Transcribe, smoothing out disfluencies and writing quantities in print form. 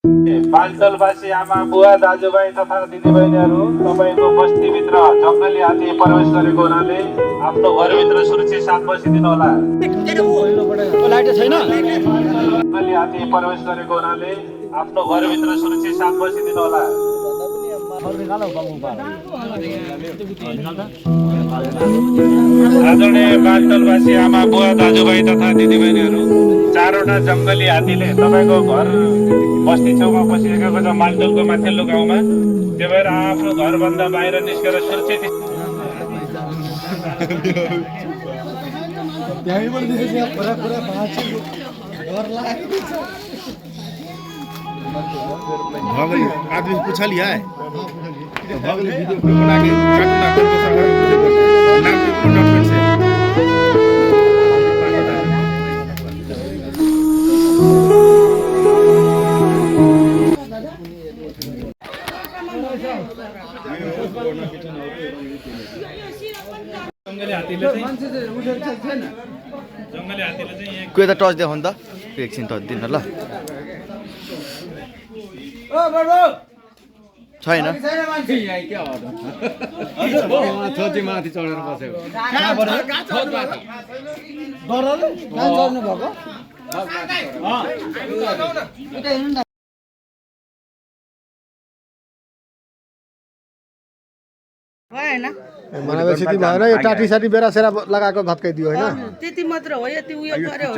बालटोलवासी आमा बुवा दाजुभाइ तथा दिदीबहिनीहरू, तपाईँको बस्तीभित्र जङ्गली हात्ती प्रवेश गरेको हुनाले आफ्नो घरभित्र सुरक्षित साथ बसिदिनुहोला। जङ्गली हात्ती प्रवेश गरेको हुनाले आफ्नो घरभित्र सुरक्षित साथ बसिदिनुहोला। आदरणीय बालटोलवासी आमा बुवा दाजुभाइ तथा दिदीबहिनीहरू, 4वटा जङ्गली हात्तीले तपाईँको घर बस्ती छेउमा बसिरहेको छ मालटोलको माथिल्लो गाउँमा। त्यो भएर आफ्नो घरभन्दा बाहिर निस्केर सुरक्षित आदमी पूछा लिया है वीडियो बना के काटना नाम के डॉक्यूमेंट से कोही त टच देखाउनु त एकछिन टच दिन ल छैन माथि चढेर बसेको भनेपछि भएन यो टाटी साटी बेरा सेरा लगाएको भत्काइदियो होइन त्यति मात्र हो यति उयो गर्यो